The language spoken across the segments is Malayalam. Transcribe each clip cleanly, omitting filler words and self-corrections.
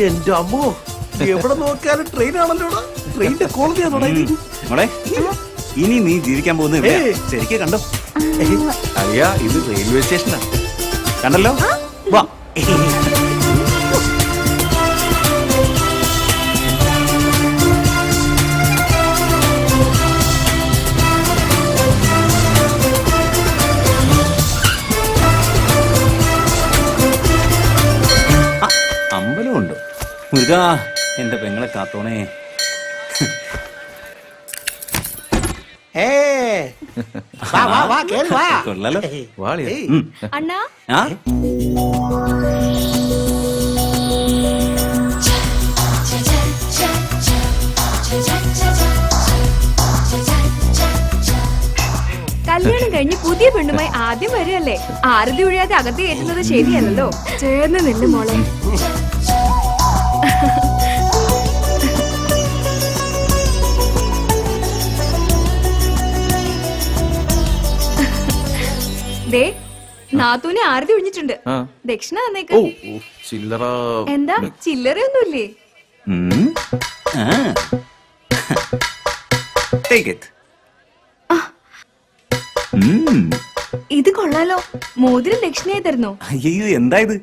എന്റെ അമ്മോ, എവിടെ നോക്കിയാലും ട്രെയിൻ ആണല്ലോ. ട്രെയിനിന്റെ കോളനിയാണോടാ ഇത്? മോളെ, ഇനി നീ ജീവിക്കാൻ പോകുന്നത് ശരിക്കും കണ്ടോ? അറിയാ, ഇത് റെയിൽവേ സ്റ്റേഷനാ. കണ്ടല്ലോ, വാ. അമ്പലമുണ്ടോ? മുരുകാ, എന്റെ പെങ്ങളെ കാത്തോണേ. കൊള്ളാലോ. അണ്ണാ, ആ കല്യാണം കഴിഞ്ഞ് പുതിയ പെണ്ണുമായി ആദ്യം വരികയല്ലേ, ആരതി ഒഴിയാതെ അകത്ത് കയറ്റുന്നത് ശരിയല്ലല്ലോ. ചേർന്ന് നില്ല് മോളെ. ദേ, നാത്തൂനെ ആരതി ഒഴിഞ്ഞിട്ടുണ്ട്. ദക്ഷിണ തന്നേക്ക്. ചില്ലറ എന്താ, ചില്ലറയൊന്നുമില്ലേ? ഇത് കൊള്ളാലോ. മോതിരം ദക്ഷിണയായി തരുന്നോ? അയ്യോ, എന്താ ഇത്?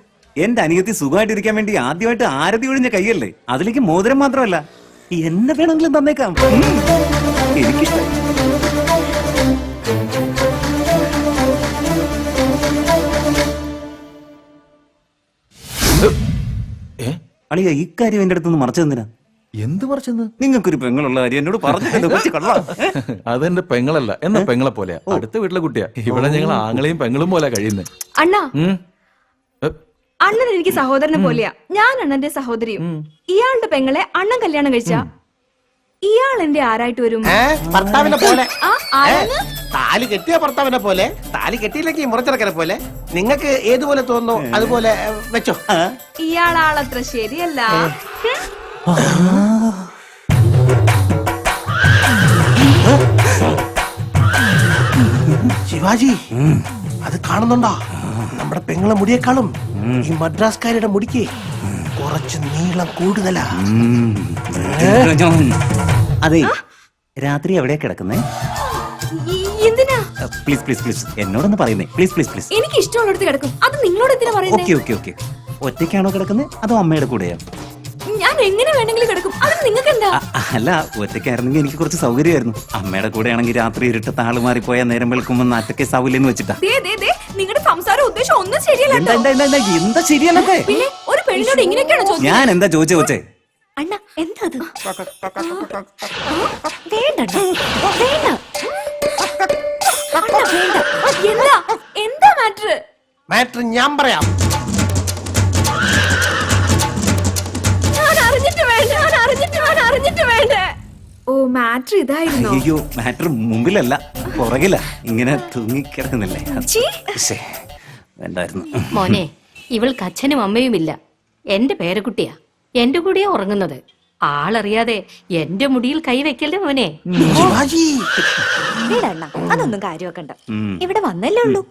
എന്റെ അനിയത്തി സുഖമായിട്ടിരിക്കാൻ വേണ്ടി ആദ്യമായിട്ട് ആരതി ഒഴിഞ്ഞ കൈയല്ലേ, അതിലേക്ക് മോതിരം മാത്രമല്ല എന്നെ വേണമെങ്കിലും തന്നേക്കാം. എനിക്കിഷ്ടം. അളിയ, ഇക്കാര്യം എന്റെ അടുത്തൊന്ന് മറച്ചെന്തിനാ? എന്ത് മറിച്ചെന്ന്? നിങ്ങൾക്കൊരു പെങ്ങളുള്ള കാര്യം എന്നോട് പറഞ്ഞു. അതെന്റെ പെങ്ങളല്ല, എന്നാ പെങ്ങളെ പോലെയാ. അടുത്ത വീട്ടിലെ കുട്ടിയാ. ഇവിടെ ഞങ്ങൾ ആങ്ങളെയും പെങ്ങളും പോലെ കഴിയുന്നത്. അണ്ണാ, അണ്ണൻ എനിക്ക് സഹോദരനെ പോലെയാ. ഞാൻ അണ്ണന്റെ സഹോദരിയും. ഇയാളുടെ പെങ്ങളെ അണ്ണൻ കല്യാണം കഴിച്ച ഇയാൾ എന്റെ ആരായിട്ട് വരും? ഭർത്താവിനെ പോലെ. താലി കെട്ടിയ ഭർത്താവിനെ പോലെ, താലി കെട്ടിയില്ലെങ്കിൽ മുറച്ചിറക്കനെ പോലെ. നിങ്ങൾക്ക് ഏതുപോലെ തോന്നുന്നു അതുപോലെ വെച്ചോ. ഇയാളാളത്ര ശരിയല്ല. ശിവാജി, അത് കാണുന്നുണ്ടോ? നമ്മുടെ പെങ്ങളെ മുടിയേക്കാളും ഈ മദ്രാസ്കാരുടെ മുടിക്ക് കുറച്ച് നീളം കൂടുതലാ. അതെ, രാത്രി എവിടെയാ കിടക്കുന്നേ? എന്തിനാ? പ്ലീസ് പ്ലീസ് പ്ലീസ് എന്നോടൊന്ന് പറയുന്നേ. Please please please. എനിക്ക് ഇഷ്ടമുള്ളടത്ത് കിടക്കും. അത് നിങ്ങളോട് എന്തിനാ പറയുന്നേ? Okay okay okay. ഒറ്റയ്ക്കാണോ കിടക്കുന്നത് അതോ അമ്മയുടെ കൂടെയോ? ഞാൻ എങ്ങനെ വേണമെങ്കിലും കിടക്കും. അത് നിങ്ങൾക്ക് എന്താ? അല്ല, ഒറ്റയ്ക്കായിരുന്നെങ്കിൽ എനിക്ക് കുറച്ച് സൗകര്യമായിരുന്നു. അമ്മയുടെ കൂടെ ആണെങ്കിൽ രാത്രി ഇരുട്ട് താള് മാറിപ്പോയാൽ നേരം വെളുക്കുമ്പോൾ നാറ്റൊക്കെ സാവൂലെന്ന് വെച്ചിട്ടാ. നിങ്ങളുടെ സംസാരം ഉദ്ദേശം ഒന്നും ശരിയല്ല. എന്താ ശരിയല്ലേ? പിന്നെ ഒരു പെണ്ണിനോട് ഇങ്ങനെയൊക്കെയാണ് ചോദിച്ചത്? ഞാൻ എന്താ ചോദിച്ചേ കൊച്ചേ? അണ്ണ, എന്താ അത്? എന്താ മാറ്റർ ഞാൻ പറയാം. ഓ, മാറ്റർ ഇതായിരുന്നു. അയ്യോ, മാറ്റർ മുമ്പിലല്ല പുറകില, ഇങ്ങനെ തൂങ്ങിക്കിടക്കുന്നില്ലേ? വേണ്ടായിരുന്നു. മോനെ, ഇവൾക്ക് അച്ഛനും അമ്മയുമില്ല. എന്റെ പേരക്കുട്ടിയാ, എന്റെ കൂടെയാ ഉറങ്ങുന്നത്. ആളറിയാതെ എന്റെ മുടിയിൽ കൈവെക്കല്ലേ മോനെ. അതൊന്നും കാര്യമാക്കണ്ട. ഇവിടെ വന്നല്ലേ ഉള്ളൂ.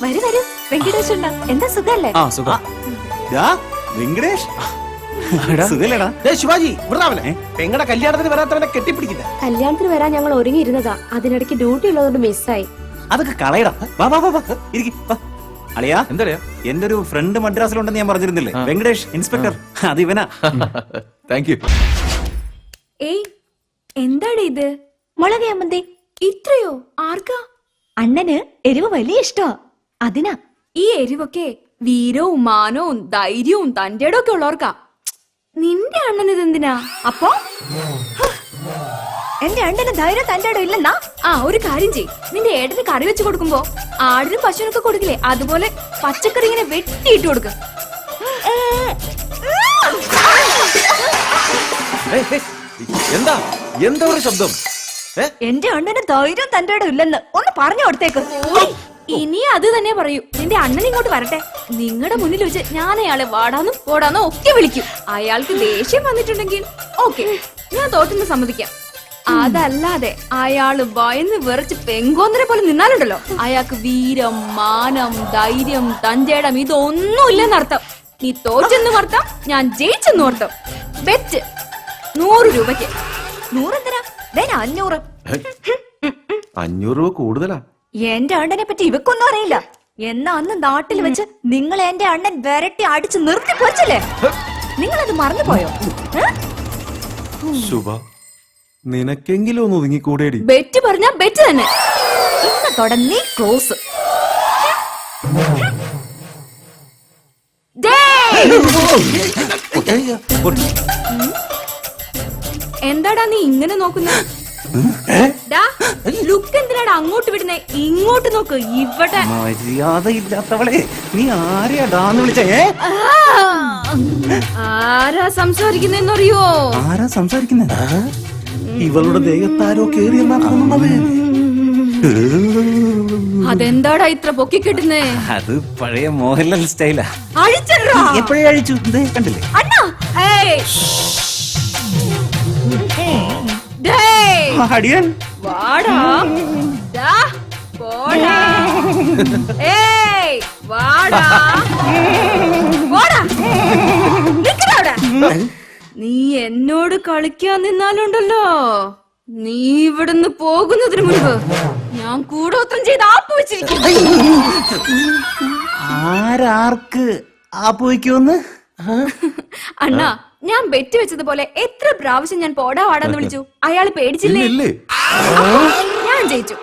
വരൂ വരൂ. വെങ്കടേഷ് ഉണ്ടോ? എന്താ സുഖല്ലേ? വെങ്കടേഷ്, സുഖല്ലേടാ? ശിവാജി, പെങ്ങളുടെ കല്യാണത്തിന് വരാത്തവനെ കെട്ടിപ്പിടിക്കില്ല. കല്യാണത്തിന് വരാൻ ഞങ്ങൾ ഒരുങ്ങിയിരുന്നതാ. അതിനിടയ്ക്ക് ഡ്യൂട്ടി ഉള്ളതുകൊണ്ട് മിസ്സായി. അതൊക്കെ കളയടാ. അളിയാ, എന്താ എന്റെ ഒരു ഫ്രണ്ട് മദ്രാസിലുണ്ടെന്ന് ഞാൻ പറഞ്ഞിരുന്നില്ലേ? വെങ്കടേഷ്, ഇൻസ്പെക്ടർ. അത് ഇവനാ. Thank you. ഏയ്, എന്താണ് ഇത്? മുളക് ചമ്മന്തി. ഇത്രയോ? ആർക്കാ? അണ്ണന് എരിവ് വലിയ ഇഷ്ടമാ, അതിനാ. ഈ എരിവൊക്കെ വീരവും മാനവും ധൈര്യവും തന്റെ ഇടമൊക്കെ ഉള്ളവർക്കാ. നിന്റെ അണ്ണന് ഇതെന്തിനാ? അപ്പൊ എന്റെ അണ്ണന് ധൈര്യം തന്റെ ഇടം ഇല്ലെന്നാ? ആ, ഒരു കാര്യം ചെയ്. നിന്റെ ഏട്ടന് കറി വെച്ച് കൊടുക്കുമ്പോ ആടിനും പശുവിനൊക്കെ കൊടുക്കില്ലേ, അതുപോലെ പച്ചക്കറി ഇങ്ങനെ വെട്ടിയിട്ട് കൊടുക്ക. എന്താ എന്താ ഒരു ശബ്ദം? എന്റെ അണ്ണന് ധൈര്യം തന്റെ ഇടം ഇല്ലെന്ന് ഒന്ന് പറഞ്ഞു കൊടുത്തേക്ക്. ഇനി അത് തന്നെ പറയൂ. നിന്റെ അണ്ണൻ ഇങ്ങോട്ട് വരട്ടെ. നിങ്ങളുടെ മുന്നിൽ വെച്ച് ഞാൻ അയാളെ വാടാന്നും ഓടാന്നോ ഒക്കെ വിളിക്കും. അയാൾക്ക് ദേഷ്യം വന്നിട്ടുണ്ടെങ്കിൽ ഓക്കെ, ഞാൻ തോറ്റെന്ന് സമ്മതിക്കാം. അതല്ലാതെ അയാള് ഭയന്ന് വിറച്ച് പെങ്കോന്നരെ പോലെ നിന്നാലുണ്ടല്ലോ അയാൾക്ക് വീരം, മാനം, ധൈര്യം, തന്റേടം ഇതൊന്നുമില്ലെന്നർത്ഥം. നീ തോറ്റെന്നും അർത്ഥം, ഞാൻ ജയിച്ചെന്നും അർത്ഥം. ബെറ്റ് 100 രൂപയ്ക്ക്. 100 എന്തിനാ? 500. 500 രൂപ കൂടുതലാ. എന്റെ അണ്ണനെ പറ്റി ഇവക്കൊന്നും അറിയില്ല. എന്നാ അന്ന് നാട്ടിൽ വെച്ച് നിങ്ങൾ എന്റെ അണ്ണൻ വിരട്ടി അടിച്ച് നിർത്തി പോച്ചല്ലേ? നിങ്ങളത് മറന്നുപോയോ? ശുഭ, നിനക്കെങ്കിലും ഒന്ന് ഒതുങ്ങിക്കൂടേടി. ബെറ്റ് പറഞ്ഞാ ബെറ്റ് തന്നെ. ഇന്നത്തോടെ നീ ക്ലോസ്. എന്താടാ നീ ഇങ്ങനെ നോക്കുന്നേ? ലുക്ക് എന്തിനാടാ അങ്ങോട്ട് വിടുന്നേ? ഇങ്ങോട്ട് നോക്ക്. ഇവിടെ മര്യാദയില്ലാത്തവളെ, നീ ആരെയാ ഡാന്ന് വിളിച്ചേ? ആരാ സംസാരിക്കുന്നറിയോ? ആരാ സംസാരിക്കുന്നത്? ഇവളുടെ ദേഹത്താരോ കേറിയെന്നാ തോന്നുന്നത്. അതെന്താടാ ഇത്ര പൊക്കി കിട്ടുന്നേ? അത് പഴയ മോഹൻലാൽ സ്റ്റൈലാ. അഴിച്ചടാ. എപ്പോഴേ അഴിച്ചു? കണ്ടില്ലേ? അണ്ണാ, ഏയ് ഡേയ്, അടിയൻ വാടാ. ദാ, പോടാ. ഏയ്, വാടാ. വാടാ. നിക്കടാ അവിടെ. നീ എന്നോട് കളിക്കാൻ നിന്നാലുണ്ടല്ലോ, നീ ഇവിടുന്ന് പോകുന്നതിന് മുൻപ് ഞാൻ കൂടോത്രം ചെയ്ത് ആപ്പ് വെച്ചിരിക്കും. ആരാർക്ക് ആ പോയിക്കോന്ന്? അണ്ണാ, ഞാൻ ബെറ്റ് വെച്ചതുപോലെ എത്ര പ്രാവശ്യം ഞാൻ പോടാ വാടാന്ന് വിളിച്ചു. അയാള് പേടിച്ചില്ലേ? ഇല്ലേ? ഞാൻ ജയിച്ചു.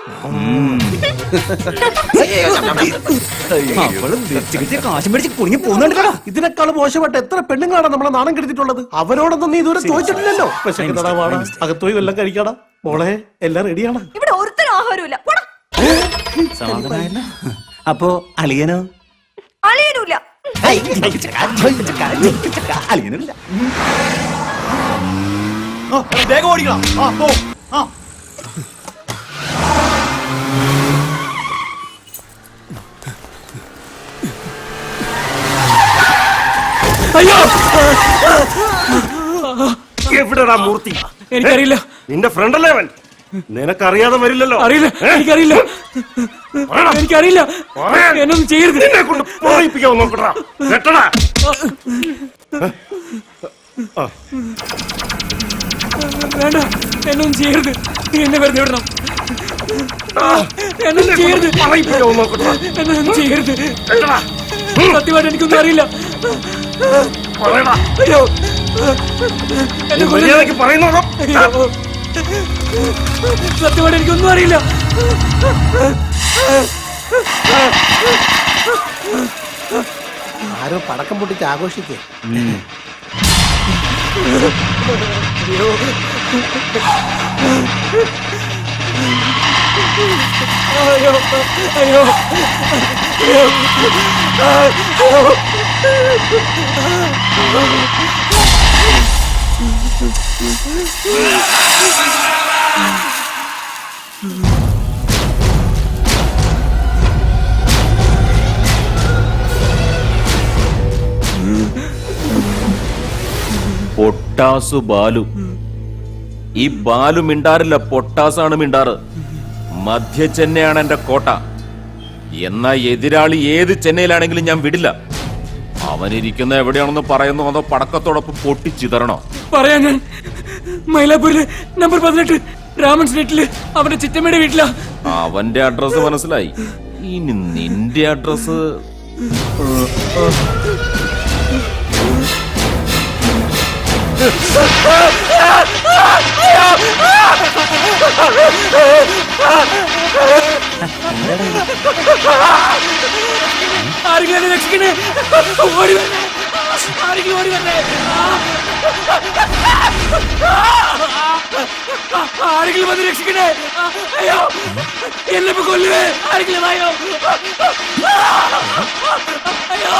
കാശും പിടിച്ച് കുടുങ്ങി പോകുന്നുണ്ടോ? ഇതിനേക്കാൾ മോശമായിട്ട് എത്ര പെണ്ണുങ്ങളാണ് നമ്മളെ നാണം കെടുത്തിട്ടുള്ളത്. അവരോടൊന്നും നീ ഇതുവരെ ചോദിച്ചിട്ടില്ലല്ലോ. വിശക്കുന്നടാ, വാടാ, അകത്തോയി വല്ലതും കഴിക്കാടാ. മോളെ, എല്ലാം റെഡിയാണ്. ഇവിടെ ഒരുത്തരും ആഹാരമില്ല. സമാധാനമായല്ലോ. അപ്പോ അളിയനോ? അളിയനുമില്ല. അളിയനില്ല. വേഗം ഓടിക്കണം. അയ്യോ, എവിടെടാ മൂർത്തി? എനിക്കറിയില്ല. നിന്റെ ഫ്രണ്ട് അല്ലേ അവൻ? നിനക്കറിയാതെ വരില്ലല്ലോ. അറിയില്ല, എനിക്കറിയില്ല. എനിക്കറിയില്ല. എന്നൊന്നും ചെയ്യരുത്. നിന്നെ കൊണ്ട് പറയിപ്പിക്കാൻ നോക്കട്ടാ. കേട്ടടാ? വേണ്ട, എന്നൊന്നും ചെയ്യരുത്. നീ എന്നെ വെറുതെ വിടണം. എന്നൊന്നും ചെയ്യരുത്. പറയിപ്പിക്കാൻ നോക്കട്ടാ. എന്നൊന്നും ചെയ്യരുത്. കേട്ടടാ? സത്യമായിട്ട് എനിക്കൊന്നും അറിയില്ല. പറയടാ. അയ്യോ, നീ മര്യാദയ്ക്ക് പറയുന്നോടോ? അയ്യോ, സത്യമായിട്ട് എനിക്കൊന്നും അറിയില്ല. ആരോ പടക്കം പൊട്ടിച്ച് ആഘോഷിക്കേ. അയ്യോ, അയ്യോ, പൊട്ടാസു ബാലു. ഈ ബാലു മിണ്ടാറില്ല, പൊട്ടാസാണ് മിണ്ടാറ്. മധ്യ ചെന്നൈയാണ് എന്റെ കോട്ട. എന്നാ എതിരാളി ഏത് ചെന്നൈയിലാണെങ്കിലും ഞാൻ വിടില്ല. അവനിരിക്കുന്ന എവിടെയാണെന്ന് പറയുന്നു, അതോ പടക്കത്തോടൊപ്പം പൊട്ടിച്ചിതറണോ? പറയാ, ഞാൻ മൈലാപ്പൂരില് നമ്പർ 18 രാമൻ സ്ട്രീറ്റില് അവന്റെ ചിറ്റമ്മയുടെ വീട്ടിലാ. അവന്റെ അഡ്രസ് മനസ്സിലായി. ഇനി നിന്റെ അഡ്രസ്? ആരെങ്കിലും രക്ഷിക്കണേ, ഓടി വരണേ, ആരെങ്കിലും ഓടി വരണേ, ആരെങ്കിലും വന്ന് രക്ഷിക്കണേ. അയ്യോ, എന്നെ കൊല്ലുവേ, ആരെങ്കിലും ആയോ? അയ്യോ,